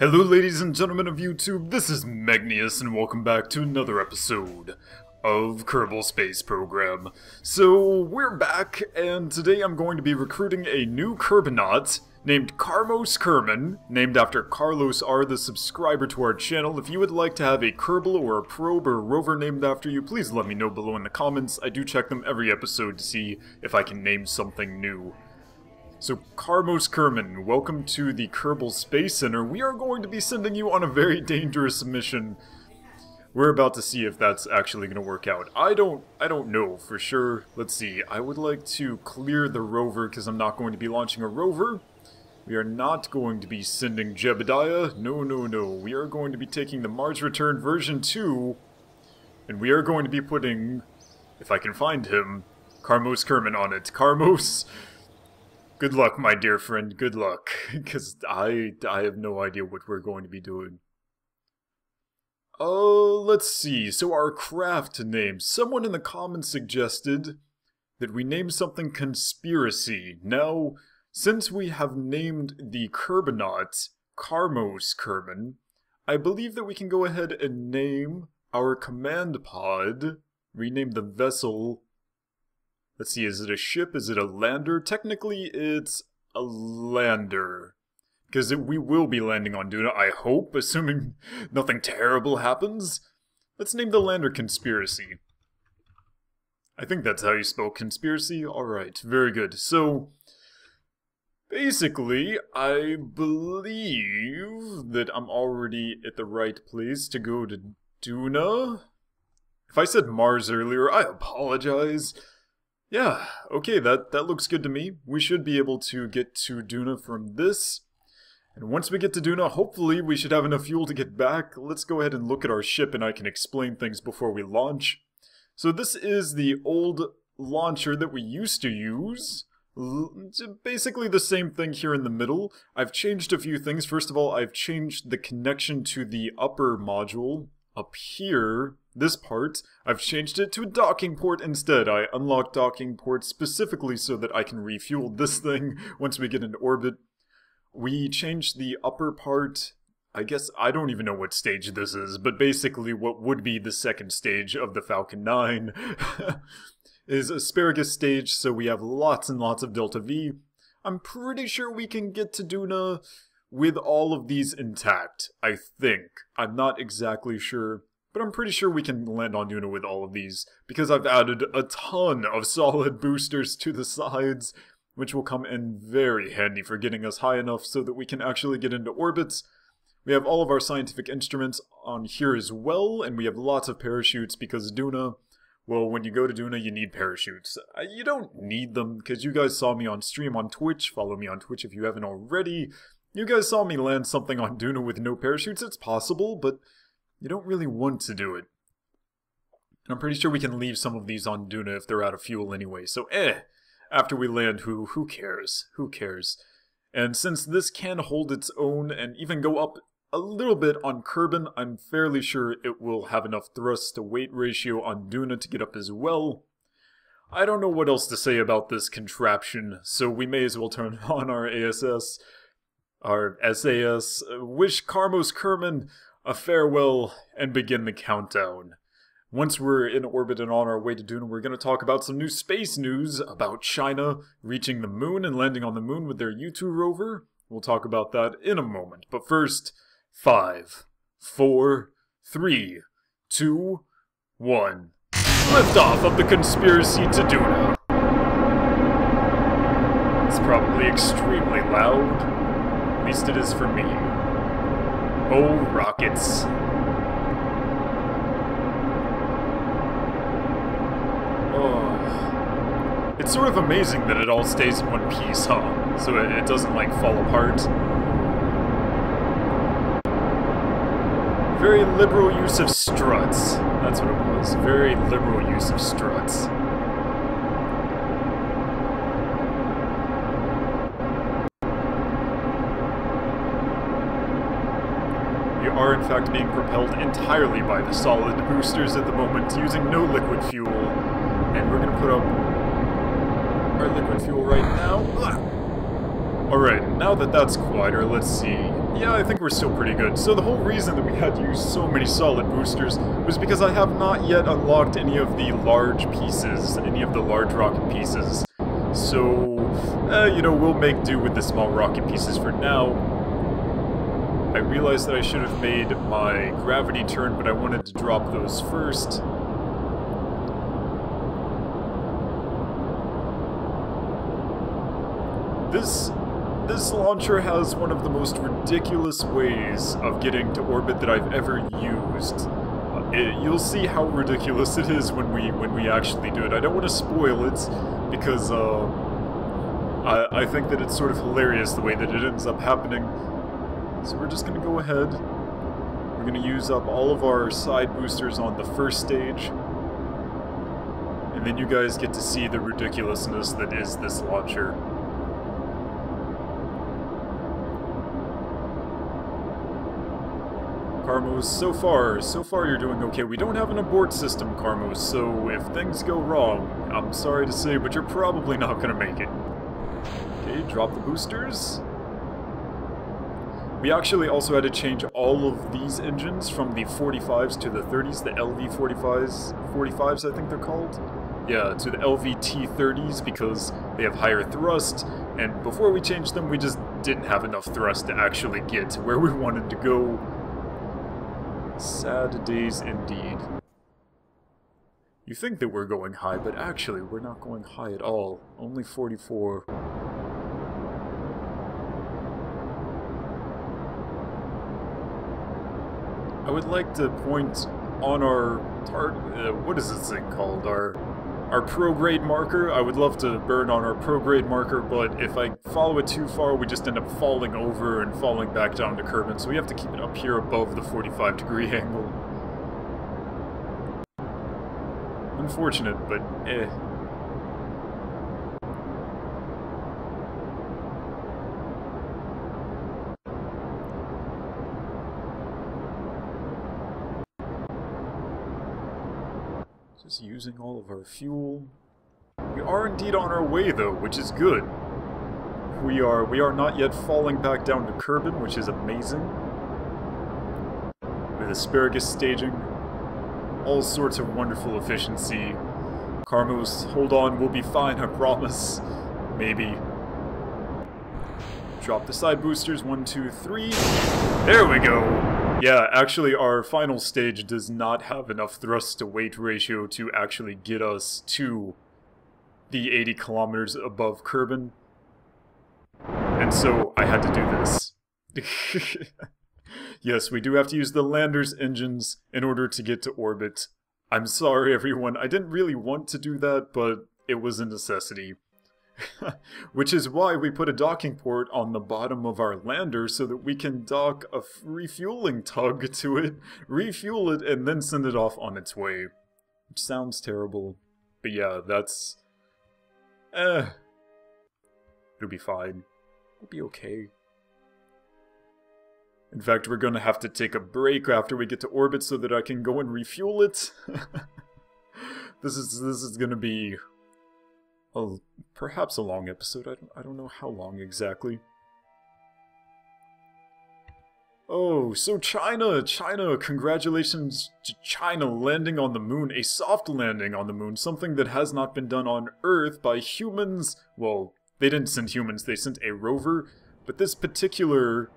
Hello ladies and gentlemen of YouTube, this is Megneous and welcome back to another episode of Kerbal Space Program. So, we're back, and today I'm going to be recruiting a new Kerbonaut named Carmos Kerman, named after Carlos R, the subscriber to our channel. If you would like to have a Kerbal or a probe or a rover named after you, please let me know below in the comments. I do check them every episode to see if I can name something new. So, Carmos Kerman, welcome to the Kerbal Space Center. We are going to be sending you on a very dangerous mission. We're about to see if that's actually going to work out. I don't know for sure. Let's see. I would like to clear the rover because I'm not going to be launching a rover. We are not going to be sending Jebediah. No. We are going to be taking the Mars Return version 2. And we are going to be putting, if I can find him, Carmos Kerman on it. Carmos, good luck, my dear friend. Good luck. Because I have no idea what we're going to be doing. Let's see. So our craft name. Someone in the comments suggested that we name something Conspiracy. Now, since we have named the Kerbonaut Carmos Kerman, I believe that we can go ahead and name our command pod, rename the vessel. Let's see, is it a ship? Is it a lander? Technically, it's a lander. Because we will be landing on Duna, I hope, assuming nothing terrible happens. Let's name the lander Conspiracy. I think that's how you spell conspiracy. Alright, very good. So, basically, I believe that I'm already at the right place to go to Duna. If I said Mars earlier, I apologize. Yeah, okay, that looks good to me. We should be able to get to Duna from this. And once we get to Duna, hopefully we should have enough fuel to get back. Let's go ahead and look at our ship and I can explain things before we launch. So this is the old launcher that we used to use. Basically the same thing here in the middle. I've changed a few things. First of all, I've changed the connection to the upper module up here. This part, I've changed it to a docking port instead. I unlocked docking ports specifically so that I can refuel this thing once we get into orbit. We changed the upper part. I guess I don't even know what stage this is, but basically what would be the second stage of the Falcon 9 is Asparagus stage, so we have lots and lots of Delta V. I'm pretty sure we can get to Duna with all of these intact, I think. I'm not exactly sure, but I'm pretty sure we can land on Duna with all of these, because I've added a ton of solid boosters to the sides, which will come in very handy for getting us high enough so that we can actually get into orbits. We have all of our scientific instruments on here as well, and we have lots of parachutes because Duna, well, when you go to Duna, you need parachutes. You don't need them, because you guys saw me on stream on Twitch. Follow me on Twitch if you haven't already. You guys saw me land something on Duna with no parachutes. It's possible, but you don't really want to do it. And I'm pretty sure we can leave some of these on Duna if they're out of fuel anyway, so after we land, who cares? Who cares? And since this can hold its own and even go up a little bit on Kerbal, I'm fairly sure it will have enough thrust to weight ratio on Duna to get up as well. I don't know what else to say about this contraption, so we may as well turn on our SAS, wish Carmos Kerman a farewell, and begin the countdown. Once we're in orbit and on our way to Duna, we're going to talk about some new space news about China reaching the moon and landing on the moon with their U2 rover. We'll talk about that in a moment. But first, 5, 4, 3, 2, 1. Liftoff of the Conspiracy to Duna. It's probably extremely loud. At least it is for me. Oh, rockets. It's sort of amazing that it all stays in one piece, huh? So it doesn't, like, fall apart. Very liberal use of struts. That's what it was. Very liberal use of struts. We are, in fact, being propelled entirely by the solid boosters at the moment, using no liquid fuel. And we're going to put up our liquid fuel right now. Alright, now that that's quieter, let's see. Yeah, I think we're still pretty good. So the whole reason that we had to use so many solid boosters was because I have not yet unlocked any of the large pieces, any of the large rocket pieces. So, you know, we'll make do with the small rocket pieces for now. I realized that I should have made my gravity turn, but I wanted to drop those first. This launcher has one of the most ridiculous ways of getting to orbit that I've ever used. You'll see how ridiculous it is when we actually do it. I don't want to spoil it because I think that it's sort of hilarious the way that it ends up happening. So we're just gonna go ahead. We're gonna use up all of our side boosters on the first stage, and then you guys get to see the ridiculousness that is this launcher. Carmos, so far you're doing okay. We don't have an abort system, Carmos, so if things go wrong, I'm sorry to say, but you're probably not gonna make it. Okay, drop the boosters. We actually also had to change all of these engines from the 45s to the 30s, the LV45s I think they're called. Yeah, to the LVT30s because they have higher thrust, and before we changed them we just didn't have enough thrust to actually get to where we wanted to go. Sad days indeed. You think that we're going high, but actually we're not going high at all. Only 44. I would like to point on our what is this thing called? Our prograde marker. I would love to burn on our prograde marker, but if I follow it too far, we just end up falling over and falling back down to Kerbal, so we have to keep it up here above the 45-degree angle. Unfortunate, but eh. Just using all of our fuel. We are indeed on our way though, which is good. We are not yet falling back down to Kerbal, which is amazing. With asparagus staging, all sorts of wonderful efficiency. Carmos, hold on, we'll be fine, I promise. Maybe. Drop the side boosters, 1, 2, 3. There we go! Yeah, actually our final stage does not have enough thrust to weight ratio to actually get us to the 80 kilometers above Kerbal. And so I had to do this. Yes, we do have to use the lander's engines in order to get to orbit. I'm sorry everyone, I didn't really want to do that, but it was a necessity. Which is why we put a docking port on the bottom of our lander so that we can dock a refueling tug to it, refuel it, and then send it off on its way. Which sounds terrible, but yeah, that's... it'll be fine. It'll be okay. In fact, we're gonna have to take a break after we get to orbit so that I can go and refuel it. This is gonna be... perhaps a long episode. I don't know how long exactly. Oh, so China, congratulations to China landing on the moon, a soft landing on the moon, something that has not been done on Earth by humans. Well, they didn't send humans, they sent a rover, but this particular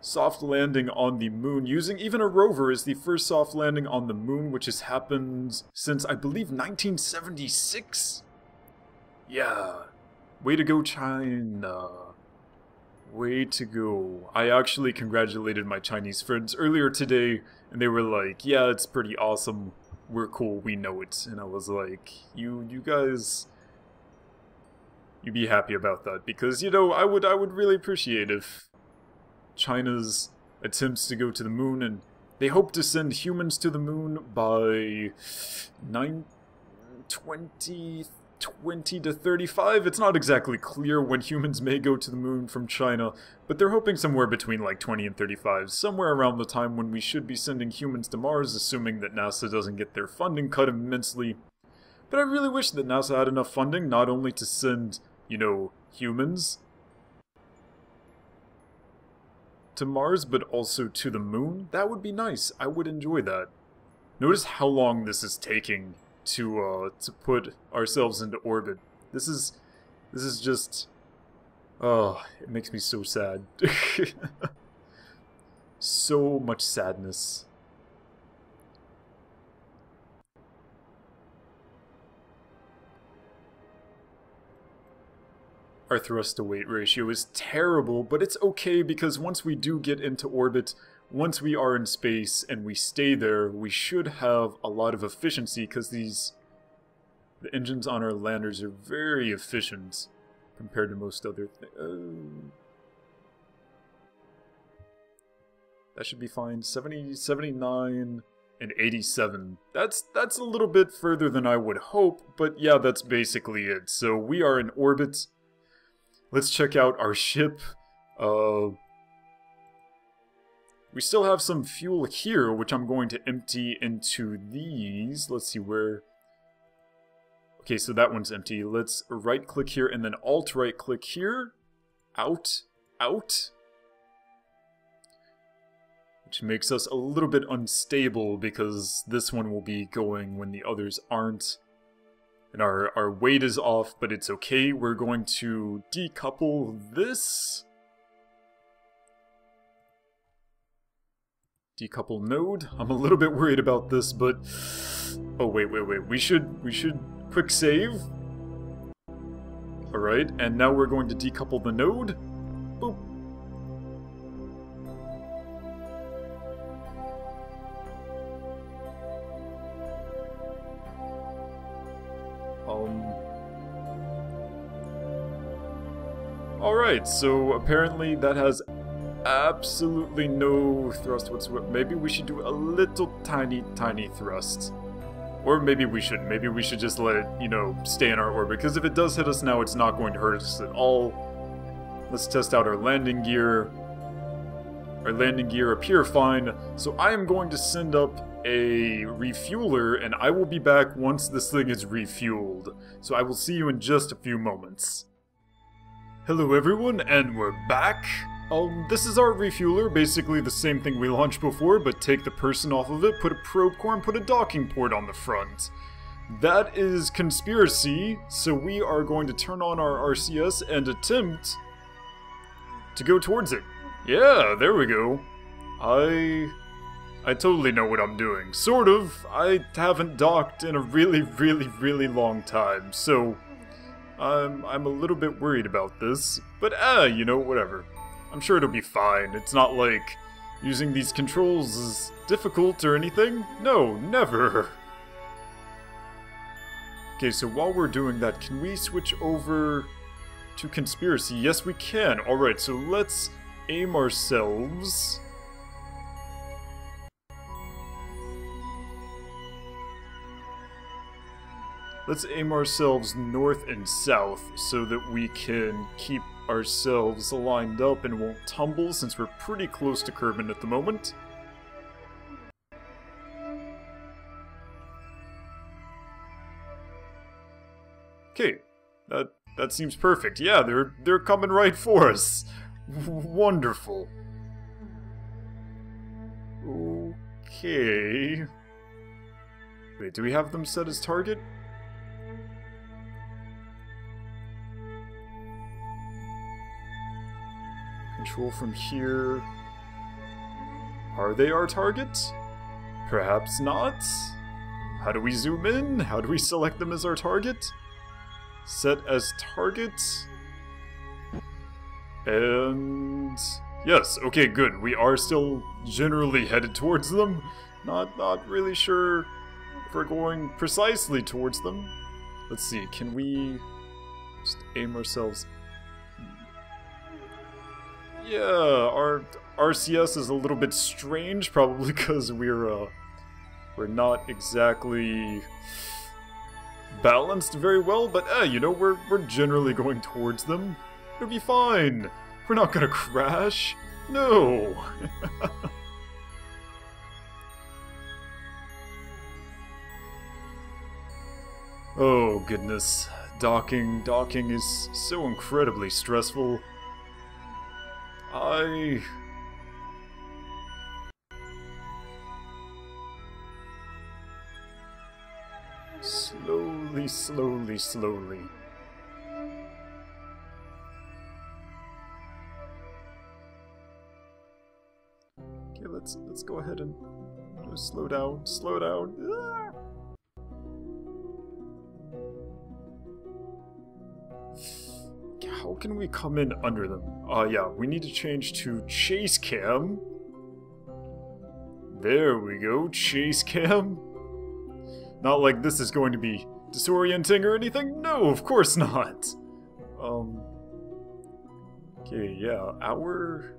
soft landing on the moon, using even a rover, is the first soft landing on the moon, which has happened since, I believe, 1976? Yeah. Way to go, China. Way to go. I actually congratulated my Chinese friends earlier today, and they were like, yeah, it's pretty awesome. We're cool, we know it. And I was like, you guys... you be happy about that, because, you know, I would really appreciate if China's attempts to go to the moon, and they hope to send humans to the moon by 20 to 35. It's not exactly clear when humans may go to the moon from China, but they're hoping somewhere between like 20 and 35, somewhere around the time when we should be sending humans to Mars, assuming that NASA doesn't get their funding cut immensely. But I really wish that NASA had enough funding not only to send, you know, humans, to Mars, but also to the moon. That would be nice. I would enjoy that. Notice how long this is taking to put ourselves into orbit. This is just... Oh, it makes me so sad. So much sadness. Our thrust to weight ratio is terrible, but it's okay because once we do get into orbit, once we are in space and we stay there, we should have a lot of efficiency because the engines on our landers are very efficient compared to most other things. That should be fine. 70, 79, and 87. That's a little bit further than I would hope, but yeah, that's basically it. So we are in orbit. Let's check out our ship. We still have some fuel here, which I'm going to empty into these. Let's see where... Okay, so that one's empty. Let's right-click here and then alt-right-click here. Out. Out. Which makes us a little bit unstable because this one will be going when the others aren't. And our weight is off, but it's okay. We're going to decouple this. Decouple node. I'm a little bit worried about this, but... Oh, wait. We should quick save. Alright, and now we're going to decouple the node. Boop. Alright, so apparently that has absolutely no thrust whatsoever. Maybe we should do a little tiny thrust. Or maybe we shouldn't. Maybe we should just let it, you know, stay in our orbit. Because if it does hit us now, it's not going to hurt us at all. Let's test out our landing gear. Our landing gear appear fine. So I am going to send up a refueler, and I will be back once this thing is refueled. So I will see you in just a few moments. Hello everyone, and we're back. This is our refueler, basically the same thing we launched before, but take the person off of it, put a probe core, and put a docking port on the front. That is conspiracy, so we are going to turn on our RCS and attempt to go towards it. Yeah, there we go. I totally know what I'm doing. Sort of. I haven't docked in a really long time, so I'm a little bit worried about this. But you know, whatever. I'm sure it'll be fine. It's not like using these controls is difficult or anything. No, never. Okay, so while we're doing that, can we switch over to conspiracy? Yes, we can. Alright, so let's aim ourselves. Let's aim ourselves north and south so that we can keep ourselves lined up and won't tumble since we're pretty close to Kerbal at the moment. Okay, that seems perfect. Yeah, they're coming right for us. Wonderful. Okay. Wait, do we have them set as target? Control from here. Are they our target? Perhaps not. How do we zoom in? How do we select them as our target? Set as target. And yes, okay, good. We are still generally headed towards them. Not really sure if we're going precisely towards them. Let's see, can we just aim ourselves? Yeah, our RCS is a little bit strange, probably because we're not exactly balanced very well, but you know, we're generally going towards them. It'll be fine. We're not gonna crash. No. Oh goodness, docking is so incredibly stressful. Slowly, slowly, slowly. Okay, let's go ahead and slow down, slow down. Ah! How can we come in under them? Yeah, we need to change to chase cam. There we go, chase cam. Not like this is going to be disorienting or anything. No, of course not. Okay, yeah, our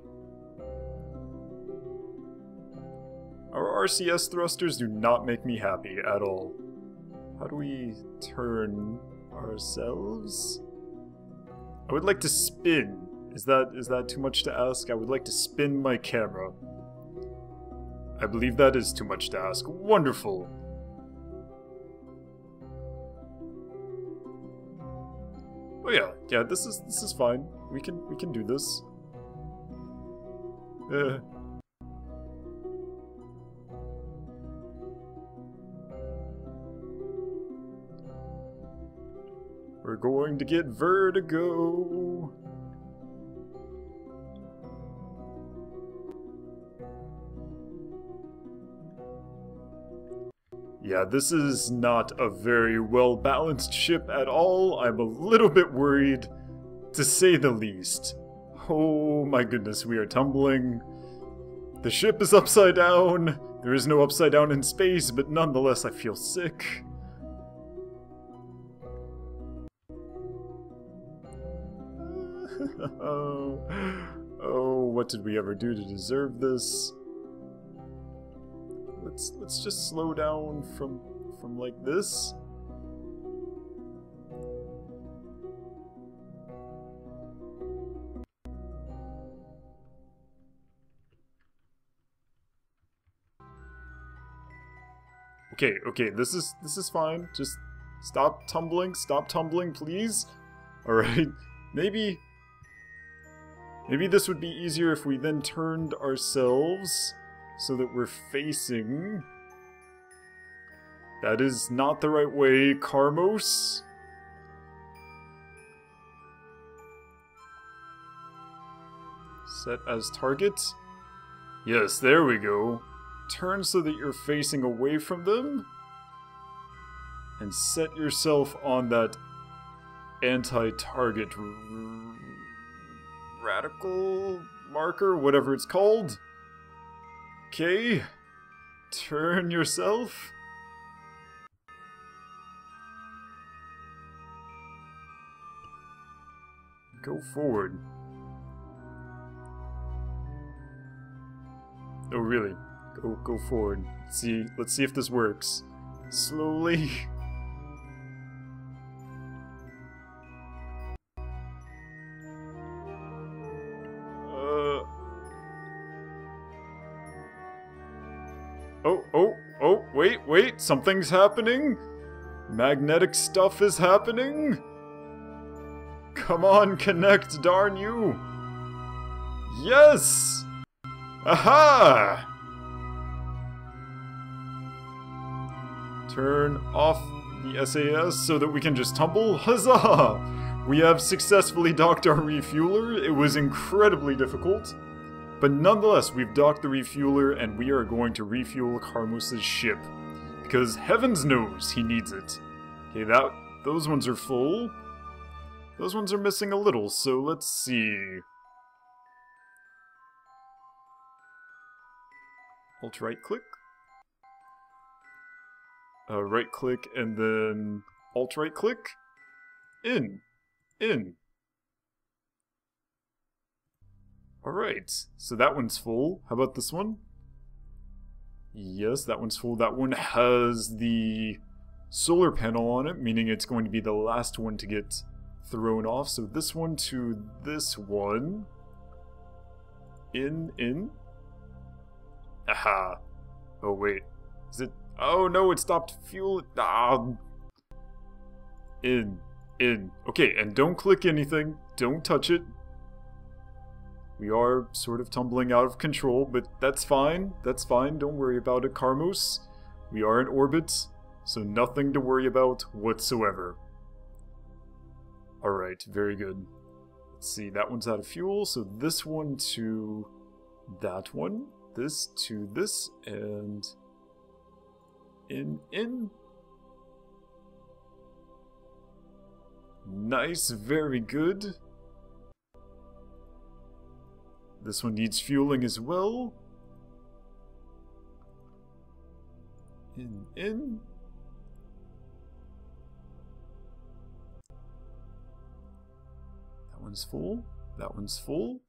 RCS thrusters do not make me happy at all. How do we turn ourselves? I would like to spin. Is that too much to ask? I would like to spin my camera. I believe that is too much to ask. Wonderful. Oh yeah, this is fine. We can do this. We're going to get vertigo. Yeah, this is not a very well-balanced ship at all. I'm a little bit worried, to say the least. Oh my goodness, we are tumbling. The ship is upside down. There is no upside down in space, but nonetheless I feel sick. Oh, what did we ever do to deserve this? Let's just slow down from like this. Okay, this is fine. Just stop tumbling, please. Alright, maybe this would be easier if we then turned ourselves so that we're facing... That is not the right way, Carmos. Set as target. Yes, there we go. Turn so that you're facing away from them. And set yourself on that anti-target radical marker, whatever it's called. Okay. Turn yourself. Go forward. Oh, really? Go forward. Let's see if this works. Slowly. Oh, wait, something's happening? Magnetic stuff is happening? Come on, connect, darn you! Yes! Aha! Turn off the SAS so that we can just tumble. Huzzah! We have successfully docked our refueler. It was incredibly difficult. But nonetheless, we've docked the refueler and we are going to refuel Carmos' ship. Because heavens knows he needs it. Okay, those ones are full. Those ones are missing a little, so let's see. Alt right click. Right click and then alt right click. In. Alright, so that one's full. How about this one? Yes, that one's full. That one has the solar panel on it, meaning it's going to be the last one to get thrown off. So this one to this one. In. Aha. Oh, wait. Is it? Oh, no, it stopped fuel. In. Okay, and don't click anything. Don't touch it. We are sort of tumbling out of control, but that's fine. That's fine. Don't worry about it, Carmos. We are in orbit. So nothing to worry about whatsoever. Alright, very good. Let's see, that one's out of fuel, so this one to that one, this to this, and in. Nice, very good. This one needs fueling as well. In. That one's full. That one's full.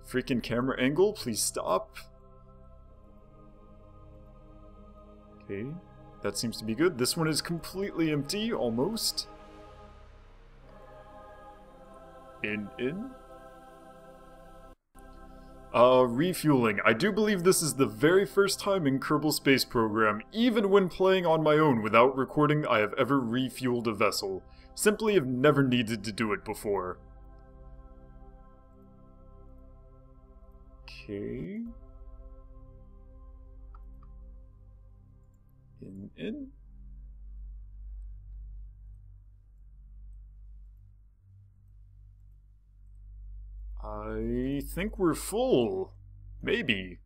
Freaking camera angle, please stop. Okay, that seems to be good. This one is completely empty, almost. In. Refueling. I do believe this is the very first time in Kerbal Space Program, even when playing on my own without recording, I have ever refueled a vessel. Simply have never needed to do it before. Okay. In. I think we're full. Maybe.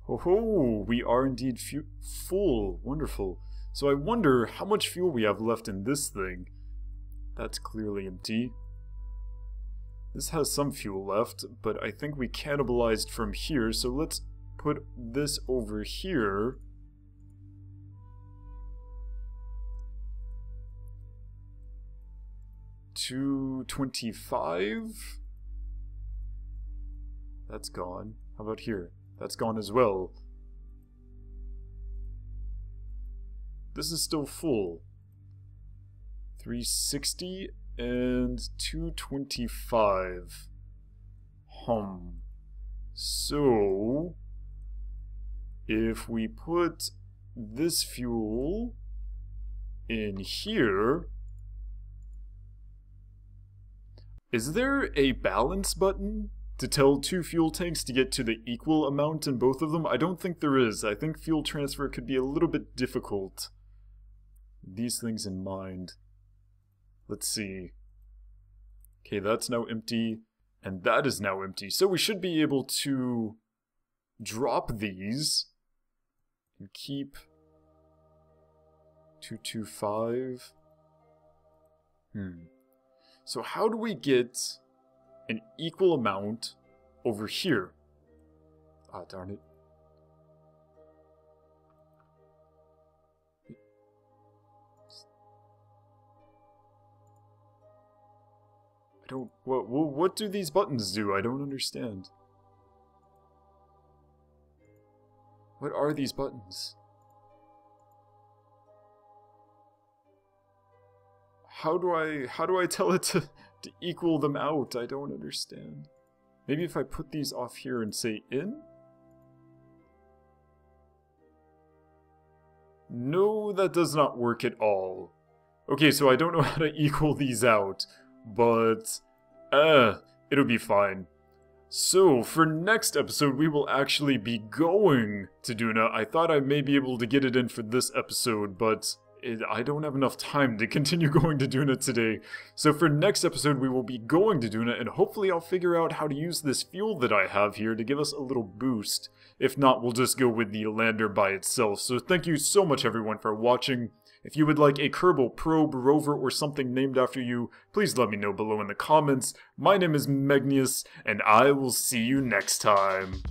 Ho ho, we are indeed full. Wonderful. So I wonder how much fuel we have left in this thing. That's clearly empty. This has some fuel left, but I think we cannibalized from here, so let's put this over here. $225. That's gone. How about here? That's gone as well. This is still full. 360 and 225. So if we put this fuel in here, is there a balance button to tell two fuel tanks to get to the equal amount in both of them? I don't think there is. I think fuel transfer could be a little bit difficult. These things in mind. Let's see. Okay, that's now empty, and that is now empty. So we should be able to drop these and keep 225. So how do we get an equal amount over here? Ah, darn it. I don't... What do these buttons do? I don't understand. What are these buttons? How do I tell it to equal them out? I don't understand. Maybe if I put these off here and say in? No, that does not work at all. Okay, so I don't know how to equal these out, but it'll be fine. So, for next episode, we will actually be going to Duna. I thought I may be able to get it in for this episode, but I don't have enough time to continue going to Duna today. So for next episode, we will be going to Duna, and hopefully I'll figure out how to use this fuel that I have here to give us a little boost. If not, we'll just go with the lander by itself. So thank you so much, everyone, for watching. If you would like a Kerbal probe, rover, or something named after you, please let me know below in the comments. My name is Megneous, and I will see you next time.